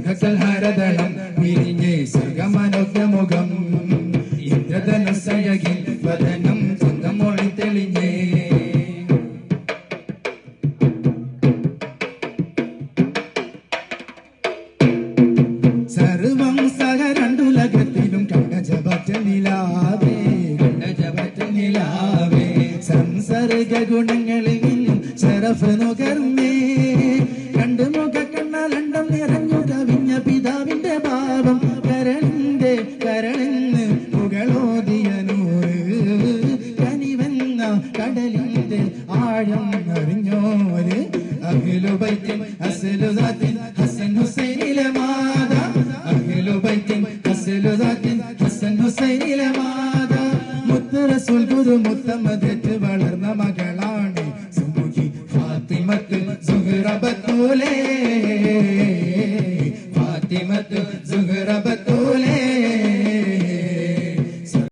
സംഘകൽഹാരദളം വിരിഞ്ഞേ സർഗമനോജ്ഞമുഖം ഇന്ദ്രധനുസഴകിൽ വദനം ചന്തമൊഴി തെളിഞ്ഞേ സർവം സഹരണ്ടുലകത്തിലും കണ്ടജപറ്റ നിലാവേ സംസർഗ ഗുണങ്ങളിൽ നിന്നും ശരഫ് നുകർന്നേ കണ്ടു മുഖ കണ്ണലണ്ടം നിറഞ്ഞു കവിഞ്ഞ പിതാവിന്റെ ഭാവം കരണെന്ന് പുകളോദിയ നൂറ് കനിവെന്ന കടലിന്റെ ആഴം അറിഞ്ഞോര് അഖിലുബൈത്തിൻ അസ്ലുദാത്തിൻ ഹസൻ ഹുസൈനിലെ മാത അഖിലുബൈത്തിൻ അസ്ലുദാത്തിൻ ഹസൻ ഹുസൈനിലെ മാത റസൂൽ ഗുരു മുത്തമ്മദത്ത് വളർന്ന മകളാണ് സുമുഖി ഫാത്തിമത്ത് സുഹ്റ ബത്തൂലേ ഫാത്തിമത്ത് സുഹ്റ ബത്തൂലേ